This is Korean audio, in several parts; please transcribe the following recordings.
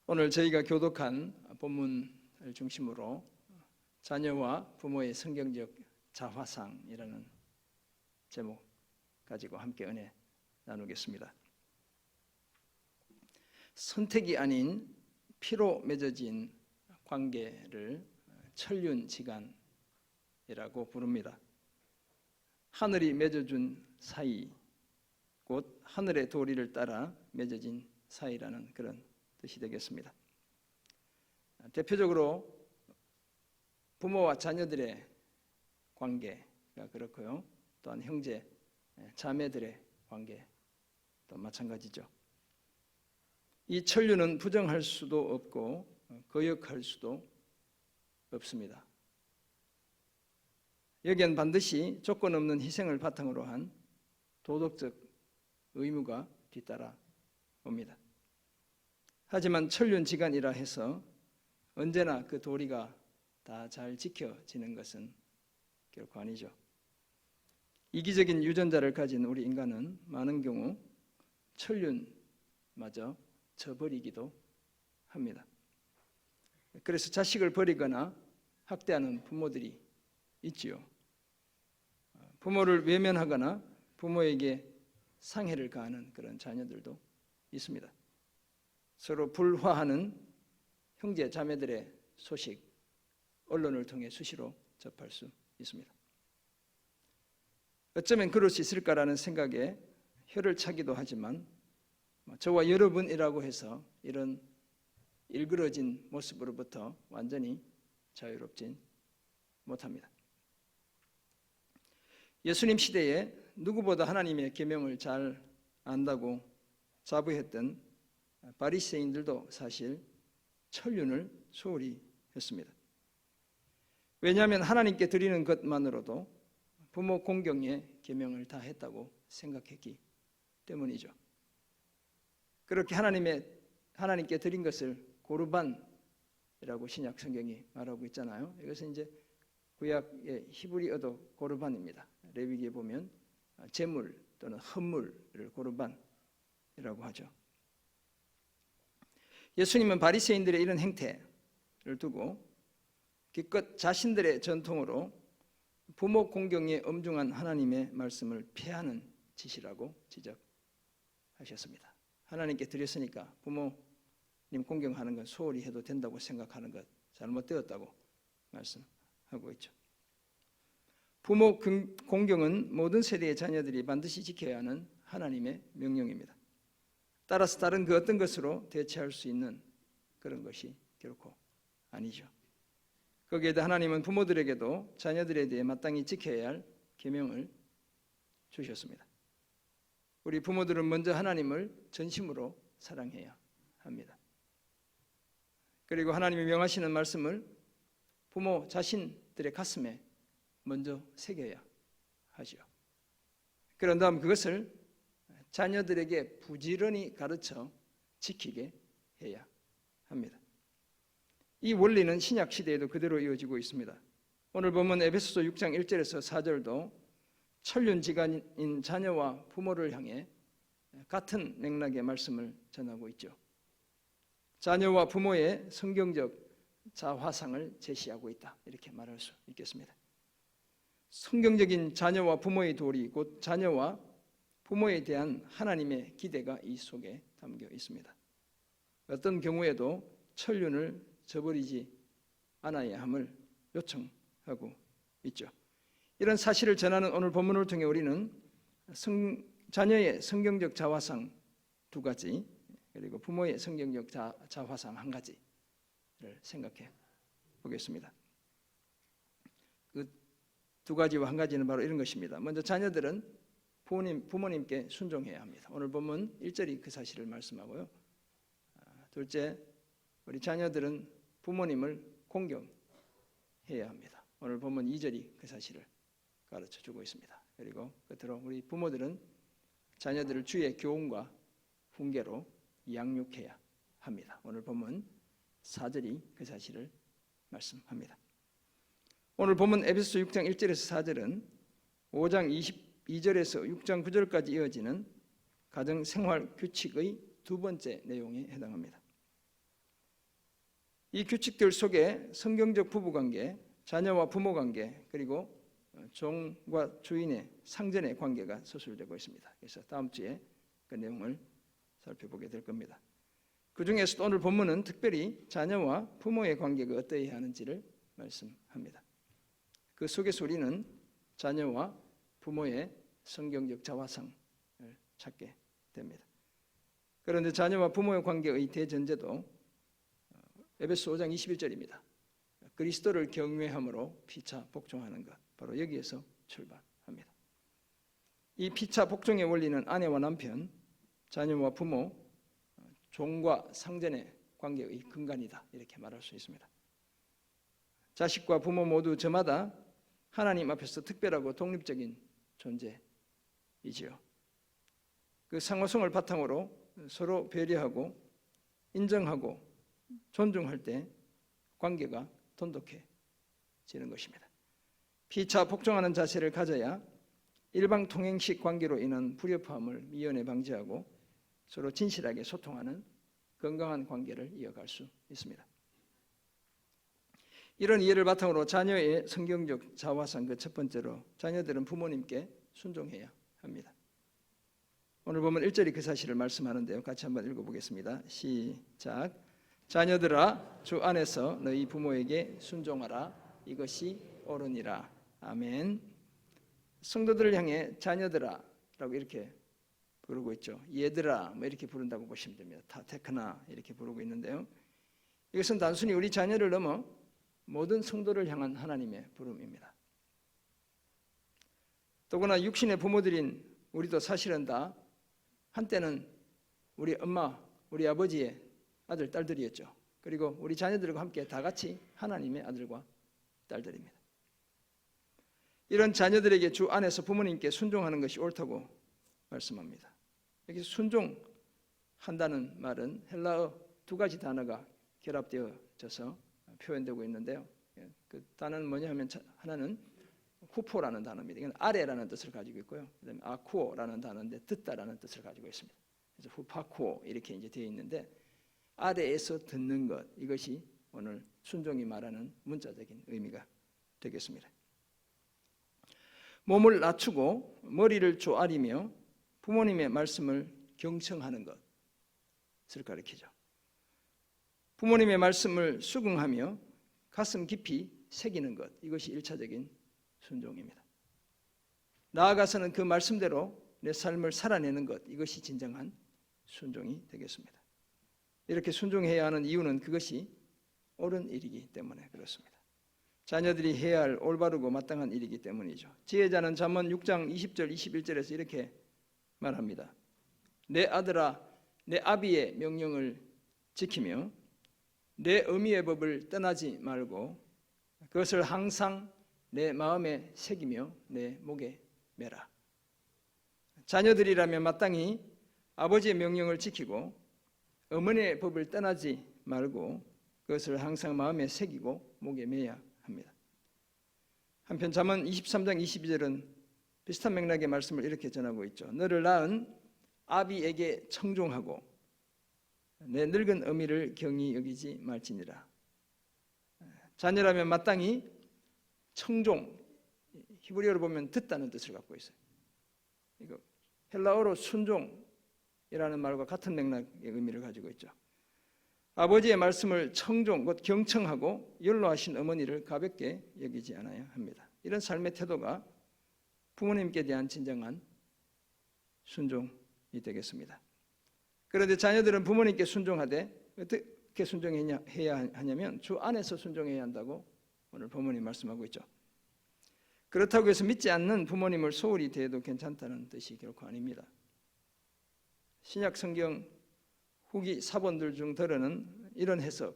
오늘 저희가 교독한 본문을 중심으로 자녀와 부모의 성경적 자화상이라는 제목 가지고 함께 은혜 나누겠습니다. 선택이 아닌 피로 맺어진 관계를 천륜지간이라고 부릅니다. 하늘이 맺어준 사이, 곧 하늘의 도리를 따라 맺어진 사이라는 그런 뜻이 되겠습니다. 대표적으로 부모와 자녀들의 관계가 그렇고요. 또한 형제, 자매들의 관계도 마찬가지죠. 이 천륜은 부정할 수도 없고 거역할 수도 없습니다. 여기엔 반드시 조건 없는 희생을 바탕으로 한 도덕적 의무가 뒤따라 옵니다. 하지만 천륜지간이라 해서 언제나 그 도리가 다 잘 지켜지는 것은 결코 아니죠. 이기적인 유전자를 가진 우리 인간은 많은 경우 천륜마저 저버리기도 합니다. 그래서 자식을 버리거나 학대하는 부모들이 있지요. 부모를 외면하거나 부모에게 상해를 가하는 그런 자녀들도 있습니다. 서로 불화하는 형제 자매들의 소식 언론을 통해 수시로 접할 수 있습니다. 어쩌면 그럴 수 있을까라는 생각에 혀를 차기도 하지만 저와 여러분이라고 해서 이런 일그러진 모습으로부터 완전히 자유롭진 못합니다. 예수님 시대에 누구보다 하나님의 계명을 잘 안다고 자부했던 바리새인들도 사실 천륜을 소홀히 했습니다. 왜냐하면 하나님께 드리는 것만으로도 부모 공경의 계명을 다 했다고 생각했기 때문이죠. 그렇게 하나님께 드린 것을 고르반이라고 신약 성경이 말하고 있잖아요. 이것은 이제 구약의 히브리어도 고르반입니다. 레위기에 보면 제물 또는 헌물을 고르반이라고 하죠. 예수님은 바리새인들의 이런 행태를 두고 기껏 자신들의 전통으로 부모 공경에 엄중한 하나님의 말씀을 폐하는 짓이라고 지적하셨습니다. 하나님께 드렸으니까 부모님 공경하는 건 소홀히 해도 된다고 생각하는 것 잘못되었다고 말씀하고 있죠. 부모 공경은 모든 세대의 자녀들이 반드시 지켜야 하는 하나님의 명령입니다. 따라서 다른 그 어떤 것으로 대체할 수 있는 그런 것이 결코 아니죠. 거기에다 하나님은 부모들에게도 자녀들에 대해 마땅히 지켜야 할 계명을 주셨습니다. 우리 부모들은 먼저 하나님을 전심으로 사랑해야 합니다. 그리고 하나님이 명하시는 말씀을 부모 자신들의 가슴에 먼저 새겨야 하죠. 그런 다음 그것을 자녀들에게 부지런히 가르쳐 지키게 해야 합니다. 이 원리는 신약 시대에도 그대로 이어지고 있습니다. 오늘 보면 에베소서 6장 1절에서 4절도 천륜지간인 자녀와 부모를 향해 같은 맥락의 말씀을 전하고 있죠. 자녀와 부모의 성경적 자화상을 제시하고 있다, 이렇게 말할 수 있겠습니다. 성경적인 자녀와 부모의 도리, 곧 자녀와 부모에 대한 하나님의 기대가 이 속에 담겨 있습니다. 어떤 경우에도 천륜을 저버리지 않아야 함을 요청하고 있죠. 이런 사실을 전하는 오늘 본문을 통해 우리는 자녀의 성경적 자화상 2가지, 그리고 부모의 성경적 자화상 1가지를 생각해 보겠습니다. 그 2가지와 1가지는 바로 이런 것입니다. 먼저 자녀들은 부모님께 순종해야 합니다. 오늘 본문 1절이 그 사실을 말씀하고요. 둘째, 우리 자녀들은 부모님을 공경해야 합니다. 오늘 본문 2절이 그 사실을 가르쳐주고 있습니다. 그리고 끝으로 우리 부모들은 자녀들을 주의 교훈과 훈계로 양육해야 합니다. 오늘 본문 4절이 그 사실을 말씀합니다. 오늘 본문 에베소서 6장 1절에서 4절은 5장 22절에서 6장 9절까지 이어지는 가정생활 규칙의 2번째 내용에 해당합니다. 이 규칙들 속에 성경적 부부관계, 자녀와 부모관계, 그리고 종과 주인의 상전의 관계가 서술되고 있습니다. 그래서 다음 주에 그 내용을 살펴보게 될 겁니다. 그 중에서도 오늘 본문은 특별히 자녀와 부모의 관계가 어떠해야 하는지를 말씀합니다. 그 속에서 우리는 자녀와 부모의 성경적 자화상을 찾게 됩니다. 그런데 자녀와 부모의 관계의 대전제도 에베소 5장 21절입니다. 그리스도를 경외함으로 피차 복종하는 것, 바로 여기에서 출발합니다. 이 피차 복종의 원리는 아내와 남편, 자녀와 부모, 종과 상전의 관계의 근간이다, 이렇게 말할 수 있습니다. 자식과 부모 모두 저마다 하나님 앞에서 특별하고 독립적인 존재이지요. 그 상호성을 바탕으로 서로 배려하고 인정하고 존중할 때 관계가 돈독해지는 것입니다. 피차 복종하는 자세를 가져야 일방통행식 관계로 인한 불협화음을 미연에 방지하고 서로 진실하게 소통하는 건강한 관계를 이어갈 수 있습니다. 이런 이해를 바탕으로 자녀의 성경적 자화상, 그 첫 번째로 자녀들은 부모님께 순종해야 합니다. 오늘 보면 1절이 그 사실을 말씀하는데요. 같이 한번 읽어보겠습니다. 시작. 자녀들아, 주 안에서 너희 부모에게 순종하라. 이것이 옳으니라. 아멘. 성도들을 향해 자녀들아 라고 이렇게 부르고 있죠. 얘들아 뭐 이렇게 부른다고 보시면 됩니다. 타테크나 이렇게 부르고 있는데요. 이것은 단순히 우리 자녀를 넘어 모든 성도를 향한 하나님의 부름입니다. 더구나 육신의 부모들인 우리도 사실은 다 한때는 우리 엄마, 우리 아버지의 아들, 딸들이었죠. 그리고 우리 자녀들과 함께 다 같이 하나님의 아들과 딸들입니다. 이런 자녀들에게 주 안에서 부모님께 순종하는 것이 옳다고 말씀합니다. 여기서 순종한다는 말은 헬라어 두 가지 단어가 결합되어져서 표현되고 있는데요. 그 단어는 뭐냐 하면 하나는 후포라는 단어입니다. 이건 아래라는 뜻을 가지고 있고요. 그다음에 아쿠오라는 단어인데 듣다라는 뜻을 가지고 있습니다. 그래서 후파쿠오 이렇게 이제 되어 있는데 아래에서 듣는 것, 이것이 오늘 순종이 말하는 문자적인 의미가 되겠습니다. 몸을 낮추고 머리를 조아리며 부모님의 말씀을 경청하는 것을 가리키죠. 부모님의 말씀을 수긍하며 가슴 깊이 새기는 것, 이것이 1차적인 순종입니다. 나아가서는 그 말씀대로 내 삶을 살아내는 것, 이것이 진정한 순종이 되겠습니다. 이렇게 순종해야 하는 이유는 그것이 옳은 일이기 때문에 그렇습니다. 자녀들이 해야 할 올바르고 마땅한 일이기 때문이죠. 지혜자는 잠언 6장 20절 21절에서 이렇게 말합니다. 내 아들아, 내 아비의 명령을 지키며 내 어미의 법을 떠나지 말고 그것을 항상 내 마음에 새기며 내 목에 매라. 자녀들이라면 마땅히 아버지의 명령을 지키고 어머니의 법을 떠나지 말고 그것을 항상 마음에 새기고 목에 매야 합니다. 한편 잠언 23장 22절은 비슷한 맥락의 말씀을 이렇게 전하고 있죠. 너를 낳은 아비에게 청종하고 내 늙은 어미를 경히 여기지 말지니라. 자녀라면 마땅히 청종, 히브리어로 보면 듣다는 뜻을 갖고 있어요. 이거 헬라어로 순종이라는 말과 같은 맥락의 의미를 가지고 있죠. 아버지의 말씀을 청종, 곧 경청하고 연로하신 어머니를 가볍게 여기지 않아야 합니다. 이런 삶의 태도가 부모님께 대한 진정한 순종이 되겠습니다. 그런데 자녀들은 부모님께 순종하되 어떻게 순종해야 하냐면 주 안에서 순종해야 한다고 오늘 본문이 말씀하고 있죠. 그렇다고 해서 믿지 않는 부모님을 소홀히 대해도 괜찮다는 뜻이 결코 아닙니다. 신약 성경 후기 사본들 중 더러는 이런 해석,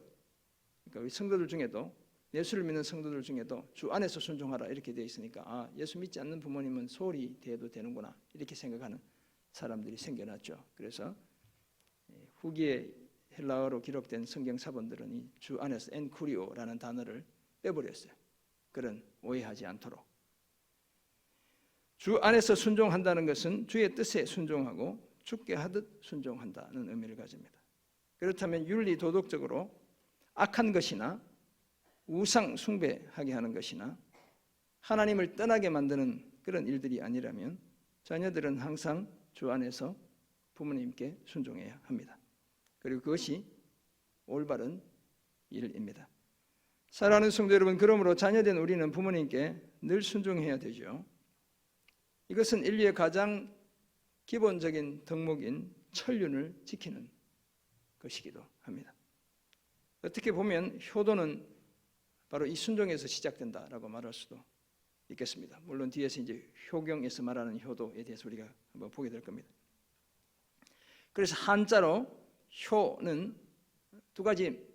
그러니까 우리 성도들 중에도 예수를 믿는 성도들 중에도 주 안에서 순종하라 이렇게 되어 있으니까 예수 믿지 않는 부모님은 소홀히 대해도 되는구나 이렇게 생각하는 사람들이 생겨났죠. 그래서 후기에 헬라어로 기록된 성경 사본들은 이 주 안에서 엔쿠리오라는 단어를 빼버렸어요. 그런 오해하지 않도록. 주 안에서 순종한다는 것은 주의 뜻에 순종하고 죽게 하듯 순종한다는 의미를 가집니다. 그렇다면 윤리 도덕적으로 악한 것이나 우상 숭배하게 하는 것이나 하나님을 떠나게 만드는 그런 일들이 아니라면 자녀들은 항상 주 안에서 부모님께 순종해야 합니다. 그리고 그것이 올바른 일입니다. 사랑하는 성도 여러분, 그러므로 자녀된 우리는 부모님께 늘 순종해야 되죠. 이것은 인류의 가장 기본적인 덕목인 천륜을 지키는 것이기도 합니다. 어떻게 보면 효도는 바로 이 순종에서 시작된다라고 말할 수도 있겠습니다. 물론 뒤에서 이제 효경에서 말하는 효도에 대해서 우리가 한번 보게 될 겁니다. 그래서 한자로 효는 두 가지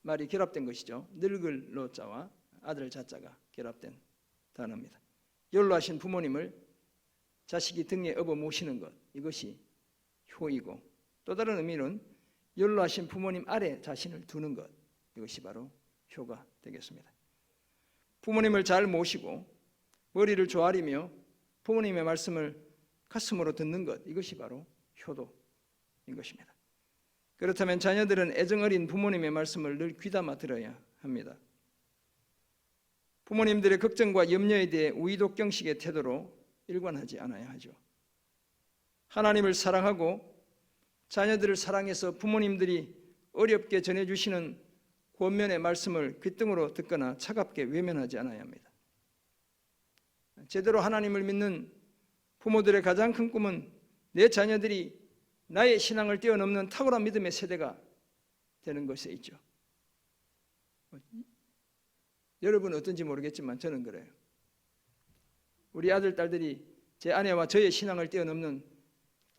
말이 결합된 것이죠. 늙을 노자와 아들 자자가 결합된 단어입니다. 연로하신 부모님을 자식이 등에 업어 모시는 것, 이것이 효이고, 또 다른 의미는 연로하신 부모님 아래 자신을 두는 것, 이것이 바로 효가 되겠습니다. 부모님을 잘 모시고 머리를 조아리며 부모님의 말씀을 가슴으로 듣는 것, 이것이 바로 효도인 것입니다. 그렇다면 자녀들은 애정어린 부모님의 말씀을 늘 귀담아 들어야 합니다. 부모님들의 걱정과 염려에 대해 우이독경식의 태도로 일관하지 않아야 하죠. 하나님을 사랑하고 자녀들을 사랑해서 부모님들이 어렵게 전해주시는 권면의 말씀을 귓등으로 듣거나 차갑게 외면하지 않아야 합니다. 제대로 하나님을 믿는 부모들의 가장 큰 꿈은 내 자녀들이 나의 신앙을 뛰어넘는 탁월한 믿음의 세대가 되는 것에 있죠. 여러분은 어떤지 모르겠지만 저는 그래요. 우리 아들, 딸들이 제 아내와 저의 신앙을 뛰어넘는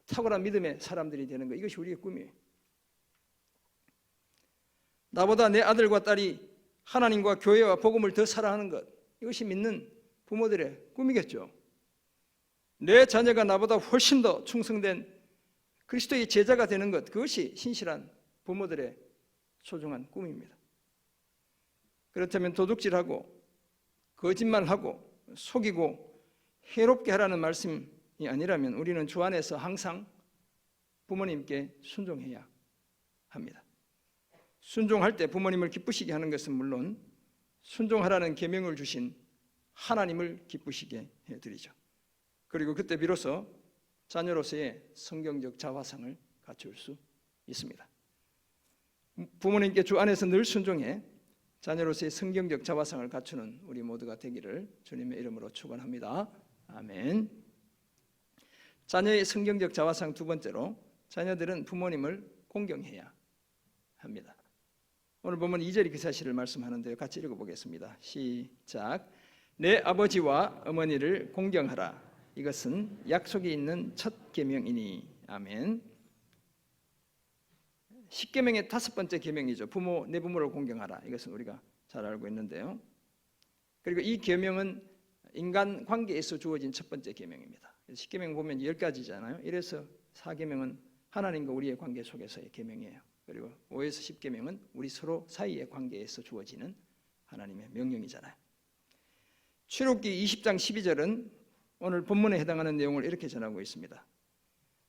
탁월한 믿음의 사람들이 되는 것, 이것이 우리의 꿈이에요. 나보다 내 아들과 딸이 하나님과 교회와 복음을 더 사랑하는 것, 이것이 믿는 부모들의 꿈이겠죠. 내 자녀가 나보다 훨씬 더 충성된 그리스도의 제자가 되는 것, 그것이 신실한 부모들의 소중한 꿈입니다. 그렇다면 도둑질하고 거짓말하고 속이고 해롭게 하라는 말씀이 아니라면 우리는 주 안에서 항상 부모님께 순종해야 합니다. 순종할 때 부모님을 기쁘시게 하는 것은 물론 순종하라는 계명을 주신 하나님을 기쁘시게 해드리죠. 그리고 그때 비로소 자녀로서의 성경적 자화상을 갖출 수 있습니다. 부모님께 주 안에서 늘 순종해 자녀로서의 성경적 자화상을 갖추는 우리 모두가 되기를 주님의 이름으로 축원합니다. 아멘. 자녀의 성경적 자화상 두 번째로, 자녀들은 부모님을 공경해야 합니다. 오늘 보면 2절이 그 사실을 말씀하는데요. 같이 읽어보겠습니다. 시작. 내 아버지와 어머니를 공경하라. 이것은 약속이 있는 첫 계명이니. 아멘. 10계명의 5번째 계명이죠. 내 부모를 공경하라. 이것은 우리가 잘 알고 있는데요. 그리고 이 계명은 인간 관계에서 주어진 첫 번째 계명입니다. 10계명 보면 10가지잖아요. 이래서 4계명은 하나님과 우리의 관계 속에서의 계명이에요. 그리고 5에서 10계명은 우리 서로 사이의 관계에서 주어지는 하나님의 명령이잖아요. 출애굽기 20장 12절은 오늘 본문에 해당하는 내용을 이렇게 전하고 있습니다.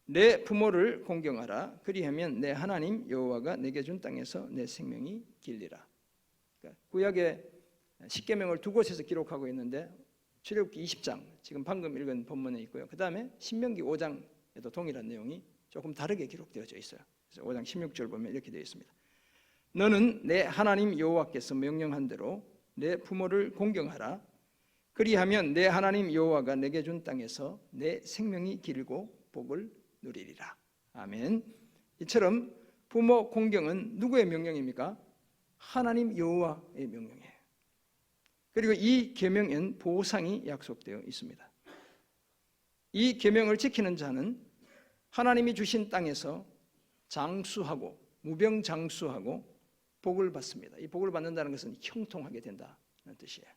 내 부모를 공경하라. 그리하면 내 하나님 여호와가 내게 준 땅에서 내 생명이 길리라. 그러니까 구약의 10계명을 두 곳에서 기록하고 있는데 출애굽기 20장, 지금 방금 읽은 본문에 있고요. 그 다음에 신명기 5장에도 동일한 내용이 조금 다르게 기록되어져 있어요. 그래서 5장 16절 보면 이렇게 되어 있습니다. 너는 내 하나님 여호와께서 명령한 대로 내 부모를 공경하라. 그리하면 내 하나님 여호와가 내게 준 땅에서 내 생명이 길고 복을 누리리라. 아멘. 이처럼 부모 공경은 누구의 명령입니까? 하나님 여호와의 명령이에요. 그리고 이 계명엔 보상이 약속되어 있습니다. 이 계명을 지키는 자는 하나님이 주신 땅에서 장수하고 무병장수하고 복을 받습니다. 이 복을 받는다는 것은 형통하게 된다는 뜻이에요.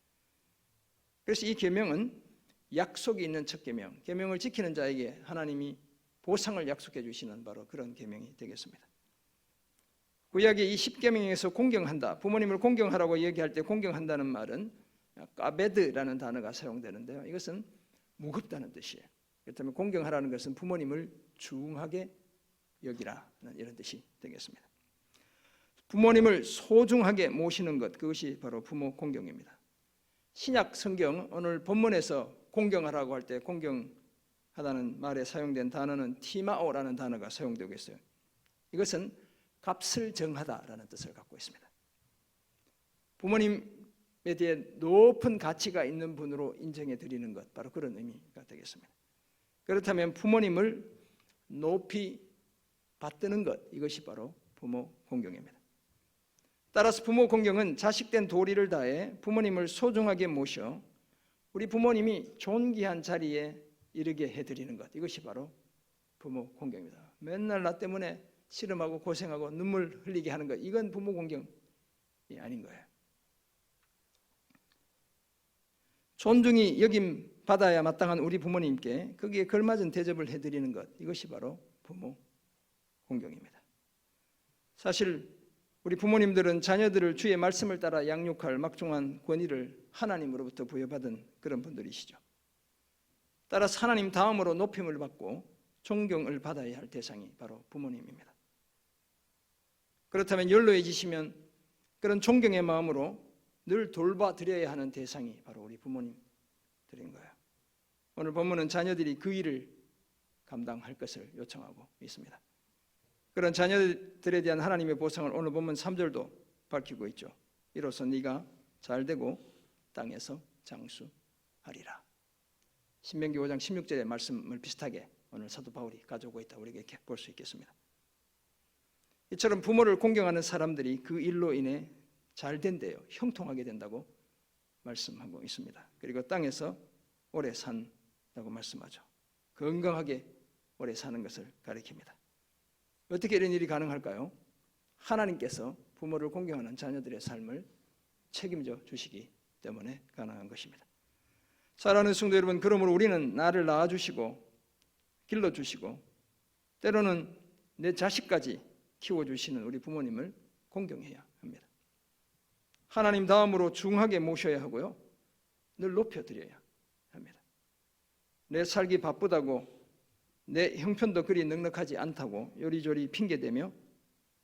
그래서 이 계명은 약속이 있는 첫 계명, 계명을 지키는 자에게 하나님이 보상을 약속해 주시는 바로 그런 계명이 되겠습니다. 구약의 이 10계명에서 공경한다, 부모님을 공경하라고 얘기할 때 공경한다는 말은 까베드라는 단어가 사용되는데요. 이것은 무겁다는 뜻이에요. 그렇다면 공경하라는 것은 부모님을 중하게 여기라는 이런 뜻이 되겠습니다. 부모님을 소중하게 모시는 것, 그것이 바로 부모 공경입니다. 신약 성경 오늘 본문에서 공경하라고 할 때 공경하다는 말에 사용된 단어는 티마오라는 단어가 사용되고 있어요. 이것은 값을 정하다라는 뜻을 갖고 있습니다. 부모님에 대해 높은 가치가 있는 분으로 인정해 드리는 것, 바로 그런 의미가 되겠습니다. 그렇다면 부모님을 높이 받드는 것, 이것이 바로 부모 공경입니다. 따라서 부모 공경은 자식된 도리를 다해 부모님을 소중하게 모셔 우리 부모님이 존귀한 자리에 이르게 해드리는 것, 이것이 바로 부모 공경입니다. 맨날 나 때문에 씨름하고 고생하고 눈물 흘리게 하는 것, 이건 부모 공경이 아닌 거예요. 존중이 여김 받아야 마땅한 우리 부모님께 거기에 걸맞은 대접을 해드리는 것, 이것이 바로 부모 공경입니다. 사실 우리 부모님들은 자녀들을 주의 말씀을 따라 양육할 막중한 권위를 하나님으로부터 부여받은 그런 분들이시죠. 따라서 하나님 다음으로 높임을 받고 존경을 받아야 할 대상이 바로 부모님입니다. 그렇다면 연로해지시면 그런 존경의 마음으로 늘 돌봐드려야 하는 대상이 바로 우리 부모님들인 거예요. 오늘 본문은 자녀들이 그 일을 감당할 것을 요청하고 있습니다. 그런 자녀들에 대한 하나님의 보상을 오늘 본문 3절도 밝히고 있죠. 이로써 네가 잘되고 땅에서 장수하리라. 신명기 5장 16절의 말씀을 비슷하게 오늘 사도 바울이 가져오고 있다, 우리가 이렇게 볼 수 있겠습니다. 이처럼 부모를 공경하는 사람들이 그 일로 인해 잘 된대요. 형통하게 된다고 말씀하고 있습니다. 그리고 땅에서 오래 산다고 말씀하죠. 건강하게 오래 사는 것을 가리킵니다. 어떻게 이런 일이 가능할까요? 하나님께서 부모를 공경하는 자녀들의 삶을 책임져 주시기 때문에 가능한 것입니다. 사랑하는 성도 여러분, 그러므로 우리는 나를 낳아주시고 길러주시고 때로는 내 자식까지 키워주시는 우리 부모님을 공경해야 합니다. 하나님 다음으로 중하게 모셔야 하고요, 늘 높여드려야 합니다. 내 살기 바쁘다고, 내 형편도 그리 넉넉하지 않다고 요리조리 핑계대며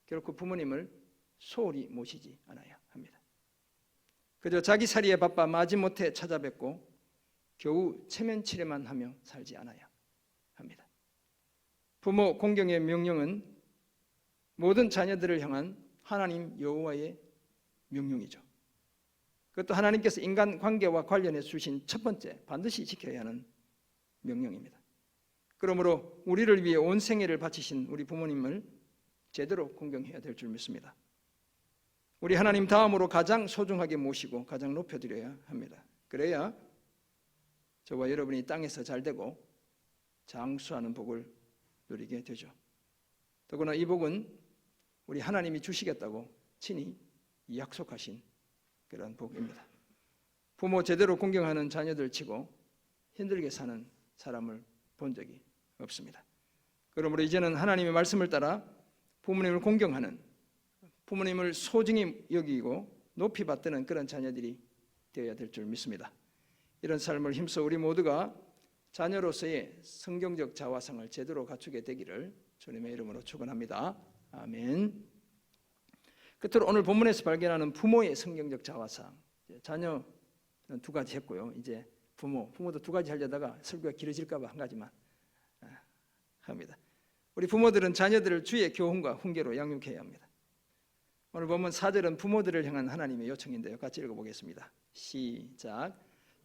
결코 부모님을 소홀히 모시지 않아야 합니다. 그저 자기살이에 바빠 마지못해 찾아뵙고 겨우 체면치레만 하며 살지 않아야 합니다. 부모 공경의 명령은 모든 자녀들을 향한 하나님 여호와의 명령이죠. 그것도 하나님께서 인간 관계와 관련해 주신 첫 번째, 반드시 지켜야 하는 명령입니다. 그러므로 우리를 위해 온 생애를 바치신 우리 부모님을 제대로 공경해야 될 줄 믿습니다. 우리 하나님 다음으로 가장 소중하게 모시고 가장 높여드려야 합니다. 그래야 저와 여러분이 땅에서 잘되고 장수하는 복을 누리게 되죠. 더구나 이 복은 우리 하나님이 주시겠다고 친히 약속하신 그런 복입니다. 부모 제대로 공경하는 자녀들 치고 힘들게 사는 사람을 본 적이 없습니다. 그러므로 이제는 하나님의 말씀을 따라 부모님을 공경하는, 부모님을 소중히 여기고 높이 받드는 그런 자녀들이 되어야 될 줄 믿습니다. 이런 삶을 힘써 우리 모두가 자녀로서의 성경적 자화상을 제대로 갖추게 되기를 주님의 이름으로 축원합니다. 아멘. 끝으로 오늘 본문에서 발견하는 부모의 성경적 자화상, 자녀는 두 가지 했고요. 이제 부모도 두 가지 하려다가 설교가 길어질까 봐 한 가지만 합니다. 우리 부모들은 자녀들을 주의 교훈과 훈계로 양육해야 합니다. 오늘 본문 4절은 부모들을 향한 하나님의 요청인데요. 같이 읽어보겠습니다. 시작.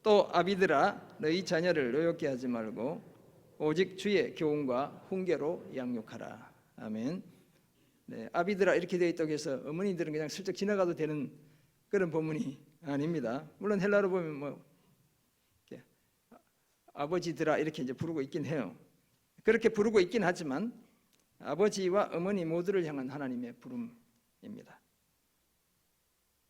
또 아비들아 너희 자녀를 노엽게 하지 말고 오직 주의 교훈과 훈계로 양육하라. 아멘. 네, 아비들아 이렇게 되어 있다고 해서 어머니들은 그냥 슬쩍 지나가도 되는 그런 본문이 아닙니다. 물론 헬라로 보면 뭐 아버지들아 이렇게 이제 부르고 있긴 해요. 그렇게 부르고 있긴 하지만 아버지와 어머니 모두를 향한 하나님의 부름입니다.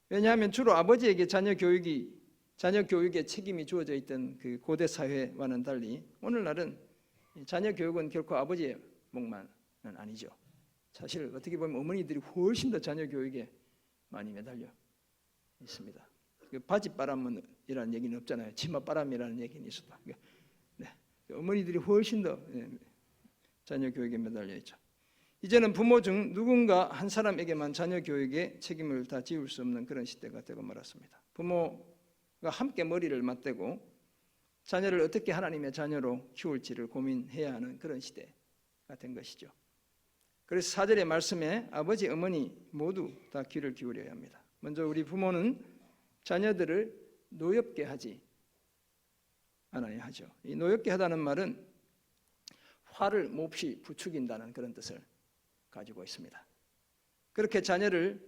왜냐하면 주로 아버지에게 자녀 교육에 책임이 주어져 있던 그 고대 사회와는 달리 오늘날은 자녀 교육은 결코 아버지의 몫만은 아니죠. 사실 어떻게 보면 어머니들이 훨씬 더 자녀 교육에 많이 매달려 있습니다. 그 바지바람이라는 얘기는 없잖아요. 치마바람이라는 얘기는 있어도 어머니들이 훨씬 더 자녀 교육에 매달려 있죠. 이제는 부모 중 누군가 한 사람에게만 자녀 교육에 책임을 다 지울 수 없는 그런 시대가 되고 말았습니다. 부모가 함께 머리를 맞대고 자녀를 어떻게 하나님의 자녀로 키울지를 고민해야 하는 그런 시대가 된 것이죠. 그래서 4절의 말씀에 아버지, 어머니 모두 다 귀를 기울여야 합니다. 먼저 우리 부모는 자녀들을 노엽게 하지 않아야 하죠. 이 노엽게 하다는 말은 화를 몹시 부추긴다는 그런 뜻을 가지고 있습니다. 그렇게 자녀를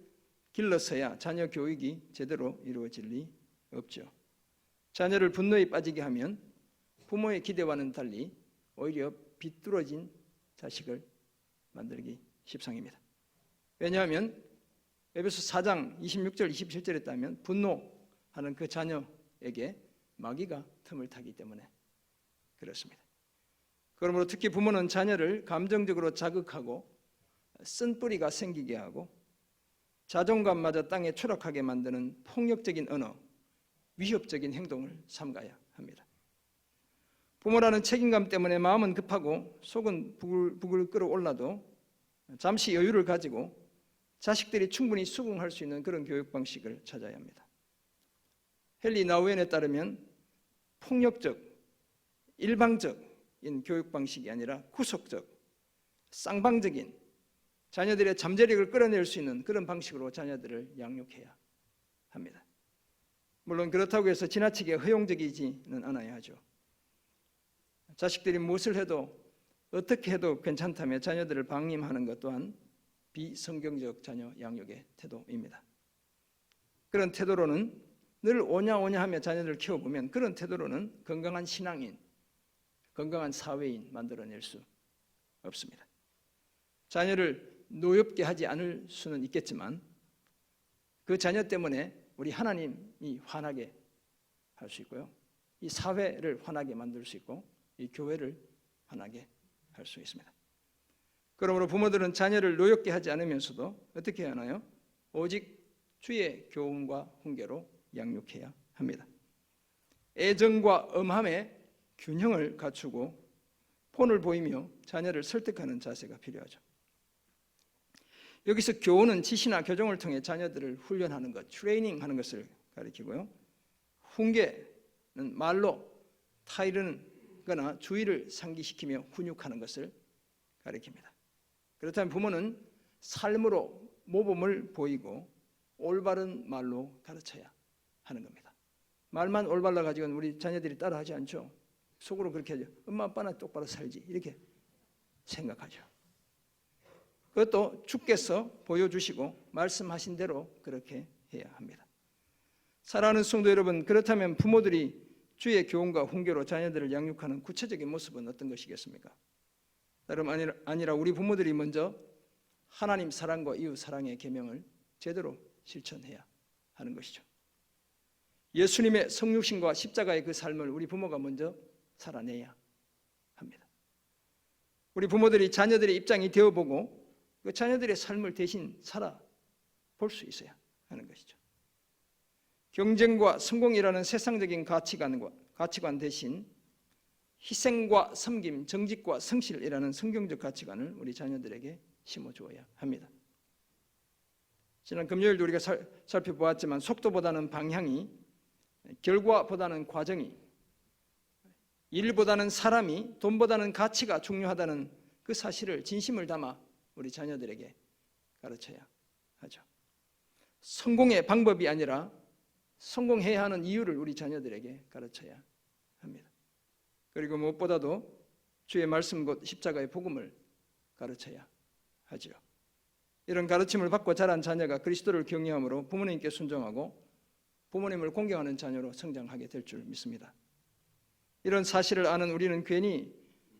길러서야 자녀 교육이 제대로 이루어질 리 없죠. 자녀를 분노에 빠지게 하면 부모의 기대와는 달리 오히려 비뚤어진 자식을 만들기 십상입니다. 왜냐하면 에베소 4장 26절 27절에 따르면 분노하는 그 자녀에게 마귀가 틈을 타기 때문에 그렇습니다. 그러므로 특히 부모는 자녀를 감정적으로 자극하고 쓴뿌리가 생기게 하고 자존감마저 땅에 추락하게 만드는 폭력적인 언어, 위협적인 행동을 삼가야 합니다. 부모라는 책임감 때문에 마음은 급하고 속은 부글부글 끓어올라도 잠시 여유를 가지고 자식들이 충분히 수긍할 수 있는 그런 교육 방식을 찾아야 합니다. 헨리 나우엔에 따르면 폭력적, 일방적인 교육 방식이 아니라 구속적, 쌍방적인 자녀들의 잠재력을 끌어낼 수 있는 그런 방식으로 자녀들을 양육해야 합니다. 물론 그렇다고 해서 지나치게 허용적이지는 않아야 하죠. 자식들이 무엇을 해도 어떻게 해도 괜찮다며 자녀들을 방임하는 것 또한 비성경적 자녀 양육의 태도입니다. 그런 태도로는 늘 오냐오냐 하며 자녀들을 키워보면 그런 태도로는 건강한 신앙인, 건강한 사회인 만들어낼 수 없습니다. 자녀를 노엽게 하지 않을 수는 있겠지만 그 자녀 때문에 우리 하나님이 화나게 할 수 있고요. 이 사회를 화나게 만들 수 있고 이 교회를 화나게 할 수 있습니다. 그러므로 부모들은 자녀를 노엽게 하지 않으면서도 어떻게 해야 하나요? 오직 주의 교훈과 훈계로 양육해야 합니다. 애정과 엄함의 균형을 갖추고 본을 보이며 자녀를 설득하는 자세가 필요하죠. 여기서 교훈은 지시나 교정을 통해 자녀들을 훈련하는 것, 트레이닝하는 것을 가리키고요. 훈계는 말로 타이르는 거나 주의를 상기시키며 훈육하는 것을 가리킵니다. 그렇다면 부모는 삶으로 모범을 보이고 올바른 말로 가르쳐야 하는 겁니다. 말만 올바라 가지고는 우리 자녀들이 따라하지 않죠. 속으로 그렇게 하죠. 엄마 아빠는 똑바로 살지 이렇게 생각하죠. 그것도 주께서 보여주시고 말씀하신 대로 그렇게 해야 합니다. 사랑하는 성도 여러분, 그렇다면 부모들이 주의 교훈과 훈계로 자녀들을 양육하는 구체적인 모습은 어떤 것이겠습니까? 다름 아니라 우리 부모들이 먼저 하나님 사랑과 이웃 사랑의 계명을 제대로 실천해야 하는 것이죠. 예수님의 성육신과 십자가의 그 삶을 우리 부모가 먼저 살아내야 합니다. 우리 부모들이 자녀들의 입장이 되어보고 그 자녀들의 삶을 대신 살아볼 수 있어야 하는 것이죠. 경쟁과 성공이라는 세상적인 가치관 대신 희생과 섬김, 정직과 성실이라는 성경적 가치관을 우리 자녀들에게 심어주어야 합니다. 지난 금요일도 우리가 살펴보았지만 속도보다는 방향이, 결과보다는 과정이, 일보다는 사람이, 돈보다는 가치가 중요하다는 그 사실을 진심을 담아 우리 자녀들에게 가르쳐야 하죠. 성공의 방법이 아니라 성공해야 하는 이유를 우리 자녀들에게 가르쳐야 합니다. 그리고 무엇보다도 주의 말씀 곧 십자가의 복음을 가르쳐야 하죠. 이런 가르침을 받고 자란 자녀가 그리스도를 경외함으로 부모님께 순종하고 부모님을 공경하는 자녀로 성장하게 될 줄 믿습니다. 이런 사실을 아는 우리는 괜히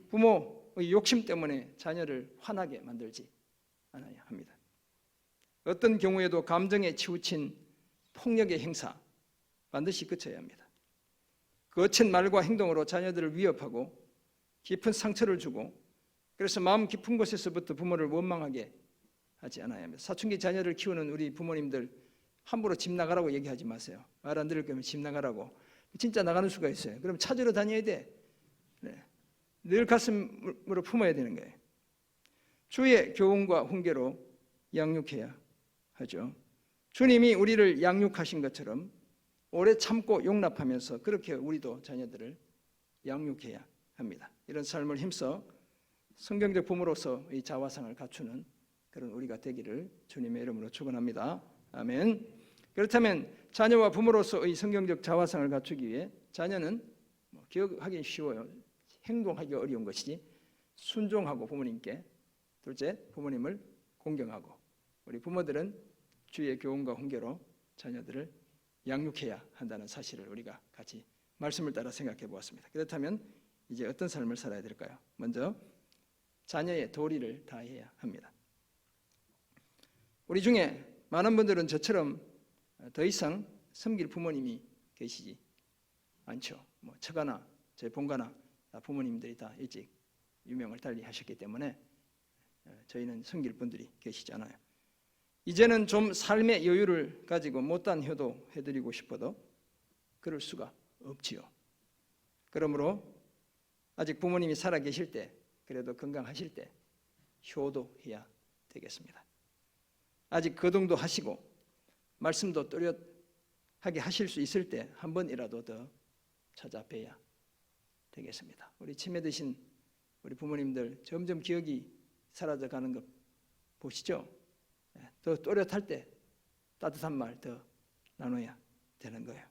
부모의 욕심 때문에 자녀를 화나게 만들지 않아야 합니다. 어떤 경우에도 감정에 치우친 폭력의 행사 반드시 그쳐야 합니다. 거친 말과 행동으로 자녀들을 위협하고 깊은 상처를 주고 그래서 마음 깊은 곳에서부터 부모를 원망하게 하지 않아야 합니다. 사춘기 자녀를 키우는 우리 부모님들 함부로 집 나가라고 얘기하지 마세요. 말 안 들을 거면 집 나가라고. 진짜 나가는 수가 있어요. 그럼 찾으러 다녀야 돼. 네. 늘 가슴으로 품어야 되는 거예요. 주의 교훈과 훈계로 양육해야 하죠. 주님이 우리를 양육하신 것처럼 오래 참고 용납하면서 그렇게 우리도 자녀들을 양육해야 합니다. 이런 삶을 힘써 성경적 부모로서의 자화상을 갖추는 그런 우리가 되기를 주님의 이름으로 축원합니다. 아멘. 그렇다면 자녀와 부모로서의 성경적 자화상을 갖추기 위해 자녀는 기억하기 쉬워요. 행동하기 어려운 것이지 순종하고 부모님께, 둘째 부모님을 공경하고, 우리 부모들은 주의 교훈과 훈계로 자녀들을 양육해야 한다는 사실을 우리가 같이 말씀을 따라 생각해 보았습니다. 그렇다면 이제 어떤 삶을 살아야 될까요? 먼저 자녀의 도리를 다해야 합니다. 우리 중에 많은 분들은 저처럼 더 이상 섬길 부모님이 계시지 않죠. 처가나 제 본가나 부모님들이 다 일찍 유명을 달리 하셨기 때문에 저희는 섬길 분들이 계시지 않아요. 이제는 좀 삶의 여유를 가지고 못다한 효도해드리고 싶어도 그럴 수가 없지요. 그러므로 아직 부모님이 살아계실 때, 그래도 건강하실 때 효도해야 되겠습니다. 아직 거동도 하시고 말씀도 또렷하게 하실 수 있을 때 한 번이라도 더 찾아뵈야 되겠습니다. 우리 치매 드신 우리 부모님들 점점 기억이 사라져가는 것 보시죠? 더 또렷할 때 따뜻한 말 더 나눠야 되는 거예요.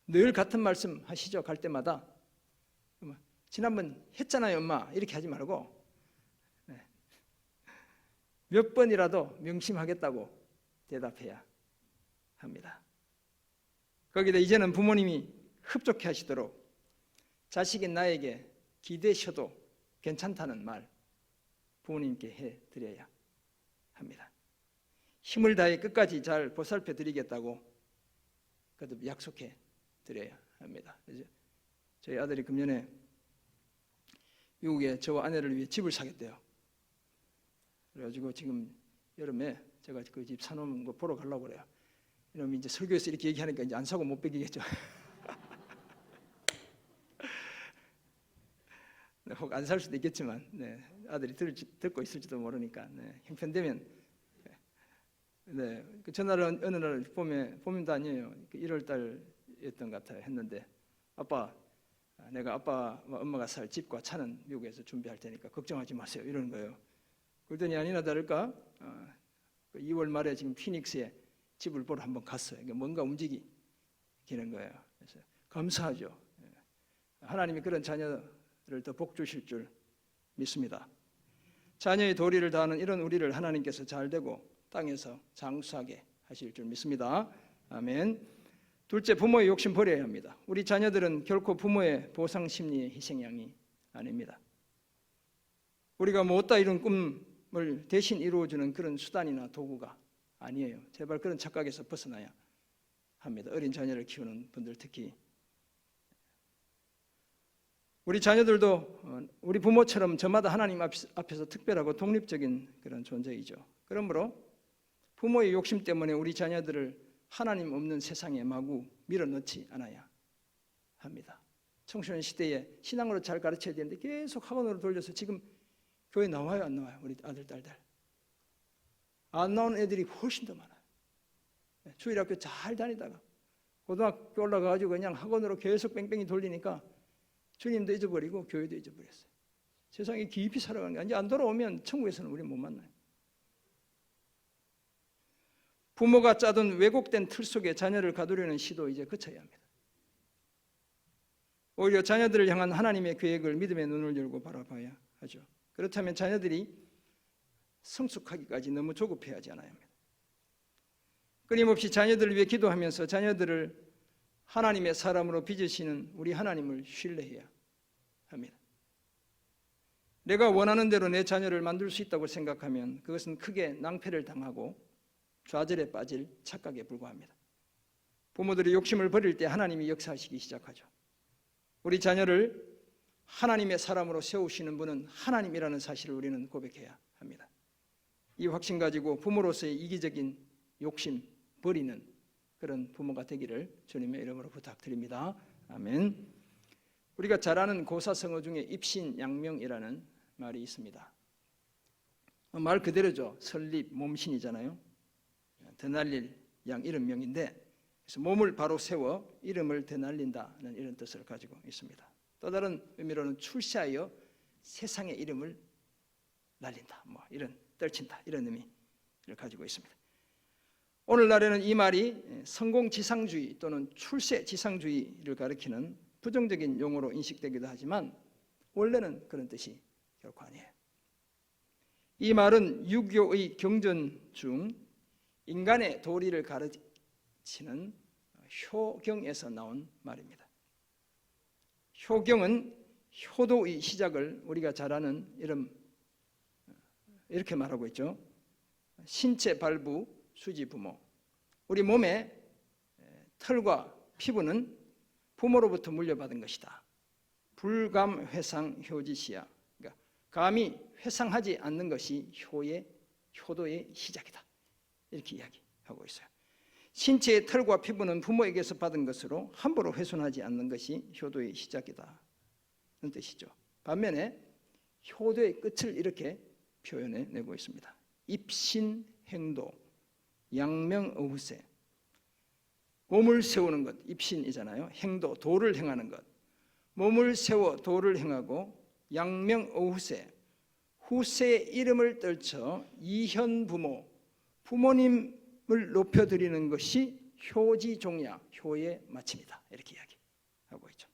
늘 같은 말씀 하시죠? 갈 때마다 지난번 했잖아요 엄마, 이렇게 하지 말고 몇 번이라도 명심하겠다고 대답해야 합니다. 거기다 이제는 부모님이 흡족해 하시도록 자식인 나에게 기대셔도 괜찮다는 말 부모님께 해드려야 합니다. 힘을 다해 끝까지 잘 보살펴 드리겠다고 그래도 약속해 드려야 합니다. 저희 아들이 금년에 미국에 저와 아내를 위해 집을 사겠대요. 그래가지고 지금 여름에 제가 그 집 사놓은 거 보러 가려고 그래요. 이러면 이제 설교에서 이렇게 얘기하니까 이제 안 사고 못 베기겠죠. 혹 안 살 수도 있겠지만 아들이 듣고 있을지도 모르니까 형편되면 그 전날 어느 날 봄도 아니에요. 1월 달이었던 것 같아요. 했는데 아빠, 내가 아빠와 엄마가 살 집과 차는 미국에서 준비할 테니까 걱정하지 마세요. 이러는 거예요. 그러더니 아니나 다를까 2월 말에 지금 피닉스에 집을 보러 한번 갔어요. 뭔가 움직이는 거예요. 그래서 감사하죠. 하나님이 그런 자녀를 더 복 주실 줄 믿습니다. 자녀의 도리를 다하는 이런 우리를 하나님께서 잘되고 땅에서 장수하게 하실 줄 믿습니다. 아멘. 둘째, 부모의 욕심 버려야 합니다. 우리 자녀들은 결코 부모의 보상 심리의 희생양이 아닙니다. 우리가 못다 이룬 꿈을 대신 이루어주는 그런 수단이나 도구가 아니에요. 제발 그런 착각에서 벗어나야 합니다. 어린 자녀를 키우는 분들 특히. 우리 자녀들도 우리 부모처럼 저마다 하나님 앞에서 특별하고 독립적인 그런 존재이죠. 그러므로 부모의 욕심 때문에 우리 자녀들을 하나님 없는 세상에 마구 밀어넣지 않아야 합니다. 청소년 시대에 신앙으로 잘 가르쳐야 되는데 계속 학원으로 돌려서 지금 교회 나와요, 안 나와요? 우리 아들, 딸들. 안 나오는 애들이 훨씬 더 많아요. 주일학교 잘 다니다가 고등학교 올라가가지고 그냥 학원으로 계속 뺑뺑이 돌리니까 주님도 잊어버리고 교회도 잊어버렸어요. 세상에 깊이 살아가는 게 아니라 안 돌아오면 천국에서는 우리 못 만나요. 부모가 짜둔 왜곡된 틀 속에 자녀를 가두려는 시도 이제 그쳐야 합니다. 오히려 자녀들을 향한 하나님의 계획을 믿음의 눈을 열고 바라봐야 하죠. 그렇다면 자녀들이 성숙하기까지 너무 조급해하지 않아야 합니다. 끊임없이 자녀들을 위해 기도하면서 자녀들을 하나님의 사람으로 빚으시는 우리 하나님을 신뢰해야 합니다. 내가 원하는 대로 내 자녀를 만들 수 있다고 생각하면 그것은 크게 낭패를 당하고 좌절에 빠질 착각에 불과합니다. 부모들이 욕심을 버릴 때 하나님이 역사하시기 시작하죠. 우리 자녀를 하나님의 사람으로 세우시는 분은 하나님이라는 사실을 우리는 고백해야 합니다. 이 확신 가지고 부모로서의 이기적인 욕심 버리는 그런 부모가 되기를 주님의 이름으로 부탁드립니다. 아멘. 우리가 잘 아는 고사성어 중에 입신양명이라는 말이 있습니다. 말 그대로죠. 설립, 몸신이잖아요. 되날릴 양 이런 명인데, 그래서 몸을 바로 세워 이름을 되날린다는 이런 뜻을 가지고 있습니다. 또 다른 의미로는 출세하여 세상의 이름을 날린다, 뭐 이런 떨친다 이런 의미를 가지고 있습니다. 오늘날에는 이 말이 성공지상주의 또는 출세지상주의를 가리키는 부정적인 용어로 인식되기도 하지만 원래는 그런 뜻이 결코 아니에요. 이 말은 유교의 경전 중 인간의 도리를 가르치는 효경에서 나온 말입니다. 효경은 효도의 시작을 우리가 잘 아는 이렇게 말하고 있죠. 신체 발부 수지 부모. 우리 몸의 털과 피부는 부모로부터 물려받은 것이다. 불감 회상 효지시야. 그러니까 감히 회상하지 않는 것이 효도의 시작이다. 이렇게 이야기하고 있어요. 신체의 털과 피부는 부모에게서 받은 것으로 함부로 훼손하지 않는 것이 효도의 시작이다. 는 뜻이죠. 반면에 효도의 끝을 이렇게 표현해내고 있습니다. 입신행도, 양명어후세. 몸을 세우는 것, 입신이잖아요. 행도, 도를 행하는 것. 몸을 세워 도를 행하고 양명어후세, 후세의 이름을 떨쳐 이현부모, 부모님을 높여드리는 것이 효지종야, 효의 마침이다. 이렇게 이야기하고 있죠.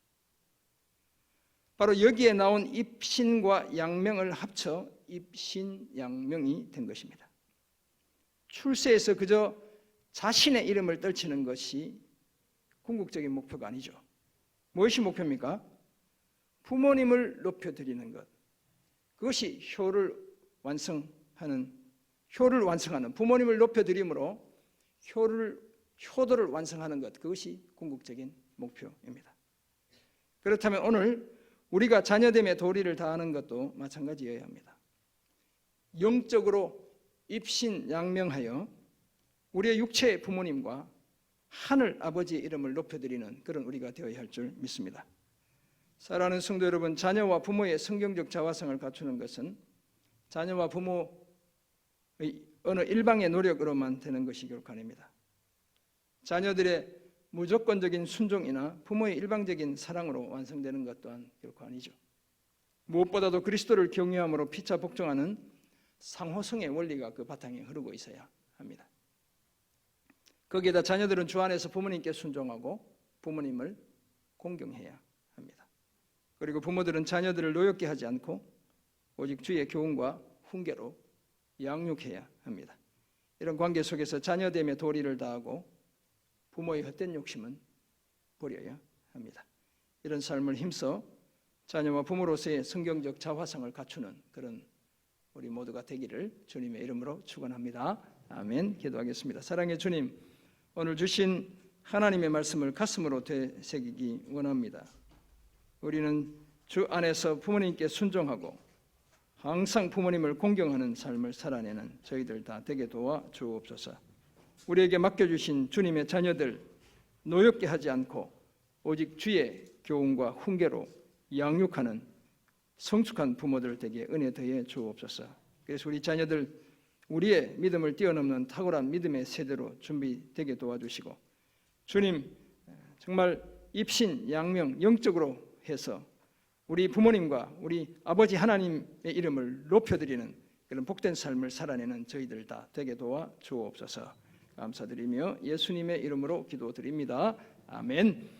바로 여기에 나온 입신과 양명을 합쳐 입신양명이 된 것입니다. 출세에서 그저 자신의 이름을 떨치는 것이 궁극적인 목표가 아니죠. 무엇이 목표입니까? 부모님을 높여드리는 것. 그것이 효를 완성하는 부모님을 높여드림으로 효도를 완성하는 것. 그것이 궁극적인 목표입니다. 그렇다면 오늘 우리가 자녀됨의 도리를 다하는 것도 마찬가지여야 합니다. 영적으로 입신양명하여 우리의 육체의 부모님과 하늘 아버지의 이름을 높여드리는 그런 우리가 되어야 할 줄 믿습니다. 사랑하는 성도 여러분, 자녀와 부모의 성경적 자화성을 갖추는 것은 자녀와 부모의 어느 일방의 노력으로만 되는 것이 결코 아닙니다. 자녀들의 무조건적인 순종이나 부모의 일방적인 사랑으로 완성되는 것 또한 결코 아니죠. 무엇보다도 그리스도를 경외함으로 피차 복종하는 상호성의 원리가 그 바탕에 흐르고 있어야 합니다. 거기에다 자녀들은 주 안에서 부모님께 순종하고 부모님을 공경해야 합니다. 그리고 부모들은 자녀들을 노엽게 하지 않고 오직 주의 교훈과 훈계로 양육해야 합니다. 이런 관계 속에서 자녀됨의 도리를 다하고 부모의 헛된 욕심은 버려야 합니다. 이런 삶을 힘써 자녀와 부모로서의 성경적 자화성을 갖추는 그런 우리 모두가 되기를 주님의 이름으로 축원합니다. 아멘. 기도하겠습니다. 사랑의 주님, 오늘 주신 하나님의 말씀을 가슴으로 되새기기 원합니다. 우리는 주 안에서 부모님께 순종하고 항상 부모님을 공경하는 삶을 살아내는 저희들 다 되게 도와 주옵소서. 우리에게 맡겨주신 주님의 자녀들 노엽게 하지 않고 오직 주의 교훈과 훈계로 양육하는 성숙한 부모들 되게 은혜 더해 주옵소서. 그래서 우리 자녀들 우리의 믿음을 뛰어넘는 탁월한 믿음의 세대로 준비되게 도와주시고 주님 정말 입신 양명 영적으로 해서 우리 부모님과 우리 아버지 하나님의 이름을 높여드리는 그런 복된 삶을 살아내는 저희들 다 되게 도와 주옵소서. 감사드리며 예수님의 이름으로 기도드립니다. 아멘.